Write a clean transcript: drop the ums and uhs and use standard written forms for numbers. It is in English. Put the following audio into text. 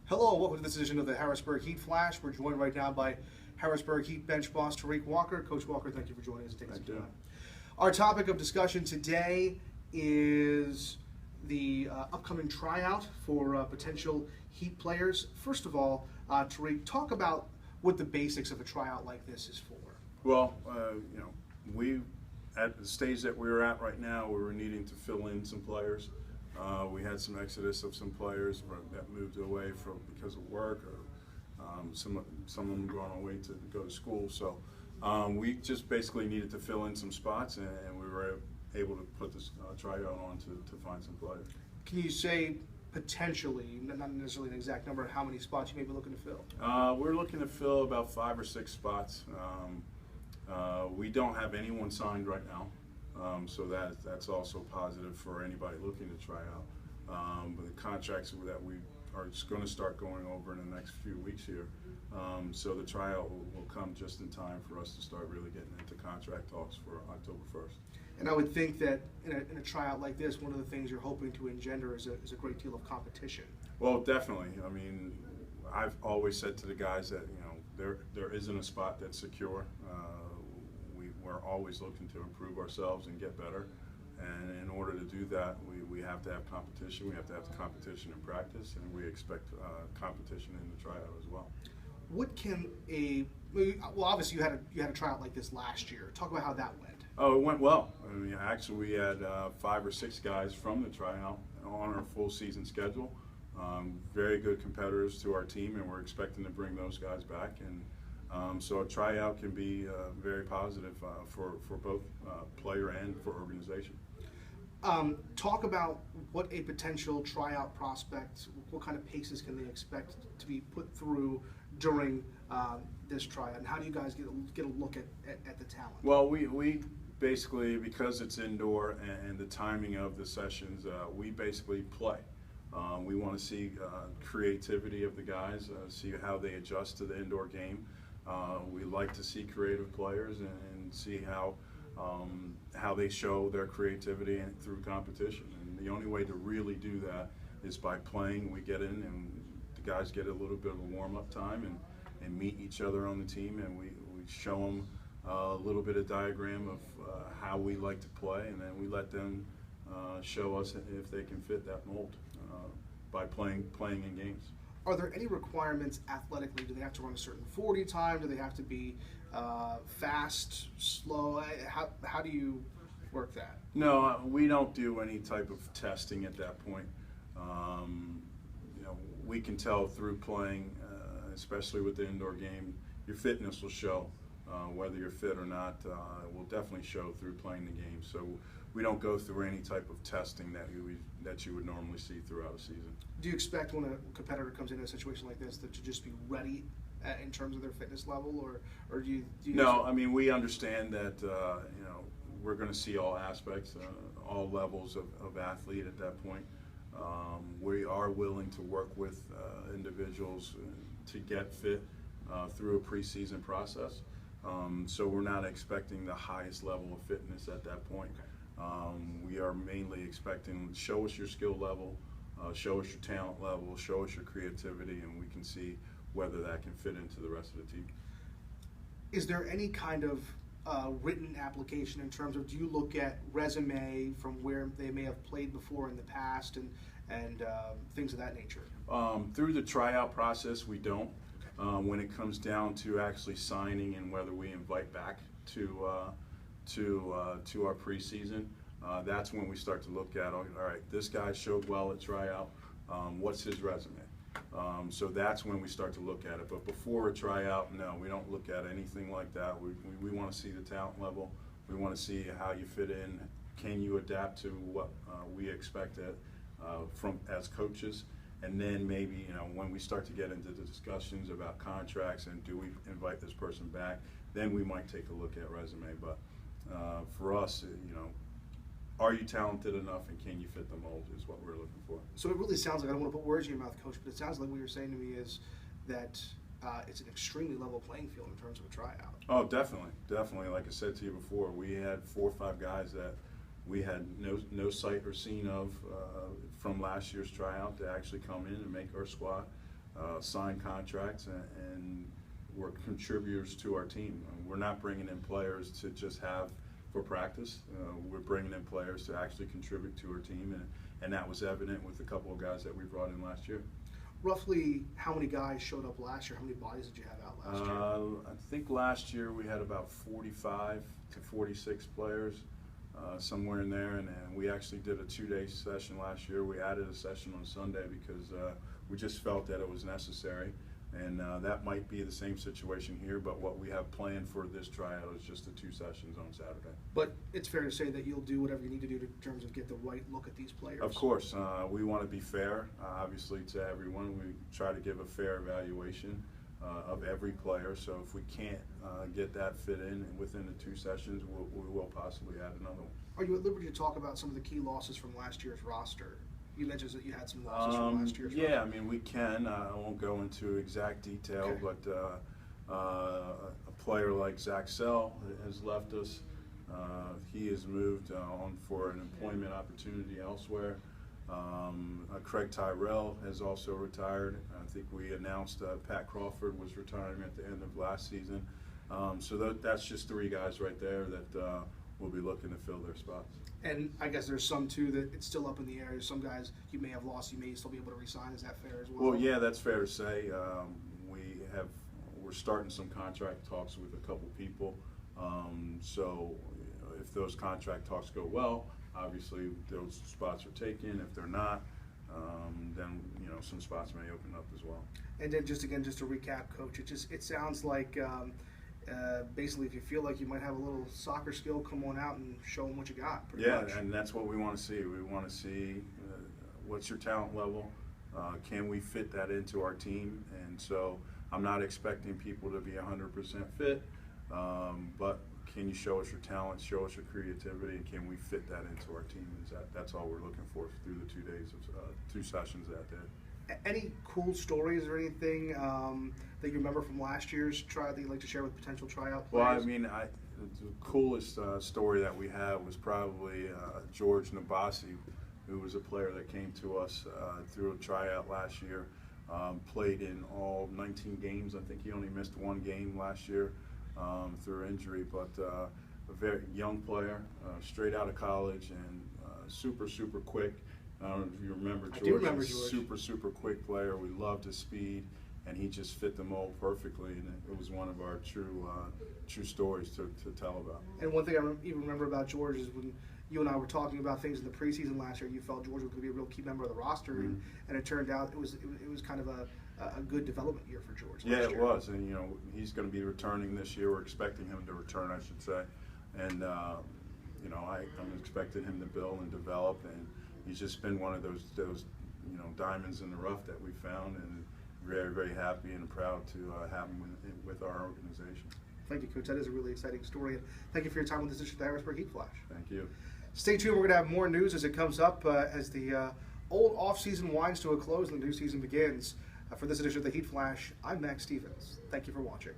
Hello, and welcome to this edition of the Harrisburg Heat Flash. We're joined right now by Harrisburg Heat bench boss Tarik Walker. Coach Walker, thank you for joining us and taking some time. Our topic of discussion today is the upcoming tryout for potential Heat players. First of all, Tarik, talk about what the basics of a tryout like this is for. Well, we at the stage that we were at right now, we were needing to fill in some players. We had some exodus of some players that moved away because of work, or some of them going away to go to school. So we just basically needed to fill in some spots, and we were able to put this tryout on to find some players. Can you say potentially, not necessarily an exact number, how many spots you may be looking to fill? We're looking to fill about 5 or 6 spots. We don't have anyone signed right now. So that's also positive for anybody looking to try out. But the contracts that we are just going to start going over in the next few weeks here. So the tryout will come just in time for us to start really getting into contract talks for October 1st. And I would think that in a tryout like this, one of the things you're hoping to engender is a great deal of competition. Well, definitely. I mean, I've always said to the guys that there isn't a spot that's secure. We're always looking to improve ourselves and get better, and in order to do that, we have to have competition. We have to have competition in practice, and we expect competition in the tryout as well. What can well, obviously you had a tryout like this last year. Talk about how that went. Oh, it went well. I mean, actually, we had 5 or 6 guys from the tryout on our full season schedule. Very good competitors to our team, and we're expecting to bring those guys back. And so a tryout can be very positive for both player and for organization. Talk about what a potential tryout prospect, what kind of paces can they expect to be put through during this tryout, and how do you guys get a look at the talent? Well, we basically, because it's indoor and the timing of the sessions, we basically play. We want to see creativity of the guys, see how they adjust to the indoor game. We like to see creative players and see how they show their creativity through competition. And the only way to really do that is by playing. We get in and the guys get a little bit of a warm-up time and meet each other on the team, and we show them a little bit of diagram of how we like to play, and then we let them show us if they can fit that mold by playing in games. Are there any requirements athletically? Do they have to run a certain 40 time? Do they have to be fast, slow? How do you work that? No, we don't do any type of testing at that point. We can tell through playing, especially with the indoor game, your fitness will show. Whether you're fit or not, it will definitely show through playing the game. So we don't go through any type of testing that you would normally see throughout a season. Do you expect when a competitor comes into a situation like this to just be ready in terms of their fitness level, or do you No, I mean, we understand that we're going to see all aspects, all levels of athlete at that point. We are willing to work with individuals to get fit through a preseason process. So we're not expecting the highest level of fitness at that point. We are mainly expecting, show us your skill level, show us your talent level, show us your creativity, and we can see whether that can fit into the rest of the team. Is there any kind of written application in terms of, do you look at resume from where they may have played before in the past and things of that nature? Through the tryout process, we don't. When it comes down to actually signing and whether we invite back to our preseason, that's when we start to look at, all right, this guy showed well at tryout, what's his resume? So that's when we start to look at it. But before a tryout, no, we don't look at anything like that. We want to see the talent level. We want to see how you fit in. Can you adapt to what we expect from as coaches? And then maybe, when we start to get into the discussions about contracts and do we invite this person back, then we might take a look at resume. But for us, are you talented enough and can you fit the mold is what we're looking for. So it really sounds like, I don't want to put words in your mouth, Coach, but it sounds like what you're saying to me is that it's an extremely level playing field in terms of a tryout. Oh, definitely, definitely. Like I said to you before, we had 4 or 5 guys that we had no sight or seen of from last year's tryout to actually come in and make our squad. sign contracts, and we're contributors to our team. We're not bringing in players to just have for practice. We're bringing in players to actually contribute to our team, and that was evident with a couple of guys that we brought in last year. Roughly how many guys showed up last year? How many bodies did you have out last year? I think last year we had about 45 to 46 players, somewhere in there, and we actually did a 2-day session last year. We added a session on Sunday because we just felt that it was necessary, and that might be the same situation here, but what we have planned for this tryout is just the 2 sessions on Saturday. But it's fair to say that you'll do whatever you need to do in terms of get the right look at these players. Of course, we want to be fair, obviously, to everyone. We try to give a fair evaluation of every player, so if we can't get that fit in within the 2 sessions, we will possibly add another one. Are you at liberty to talk about some of the key losses from last year's roster? You mentioned that you had some losses from last year's roster. Yeah, I mean, we can. I won't go into exact detail, Okay. but a player like Zach Sell has left us. He has moved on for an employment opportunity elsewhere. Craig Tyrell has also retired. I think we announced Pat Crawford was retiring at the end of last season. So that's just 3 guys right there that we'll be looking to fill their spots. And I guess there's some too that it's still up in the air. There's some guys you may have lost, you may still be able to re-sign. Is that fair as well? Well, yeah, that's fair to say. We're starting some contract talks with a couple people. So if those contract talks go well, obviously those spots are taken. If they're not, then some spots may open up as well. And then just to recap, Coach, it sounds like basically if you feel like you might have a little soccer skill, come on out and show them what you got. Pretty much. And that's what we want to see. We want to see what's your talent level. Can we fit that into our team? And so I'm not expecting people to be 100% fit, but can you show us your talent, show us your creativity, and can we fit that into our team? That's all we're looking for through the 2 days of 2 sessions that day. Any cool stories or anything that you remember from last year's tryout that you'd like to share with potential tryout players? Well, I mean, the coolest story that we had was probably George Nabasi, who was a player that came to us through a tryout last year. Played in all 19 games. I think he only missed 1 game last year through injury, but a very young player, straight out of college, and super quick. I don't know if you remember George. I do remember George. Super quick player. We loved his speed, and he just fit the mold perfectly, and it was one of our true stories to tell about. And one thing I even remember about George is when you and I were talking about things in the preseason last year, you felt George was going to be a real key member of the roster, Mm-hmm. and it turned out it was kind of a good development year for George. Yeah, last it year. was, and he's going to be returning this year. We're expecting him to return, I should say, and I'm expecting him to build and develop, and he's just been one of those diamonds in the rough that we found, and very happy and proud to have him with our organization. Thank you, Coach. That is a really exciting story. And thank you for your time with this edition of the Harrisburg Heat Flash. Thank you. Stay tuned. We're going to have more news as it comes up as the old off-season winds to a close and the new season begins. For this edition of the Heat Flash, I'm Max Stevens. Thank you for watching.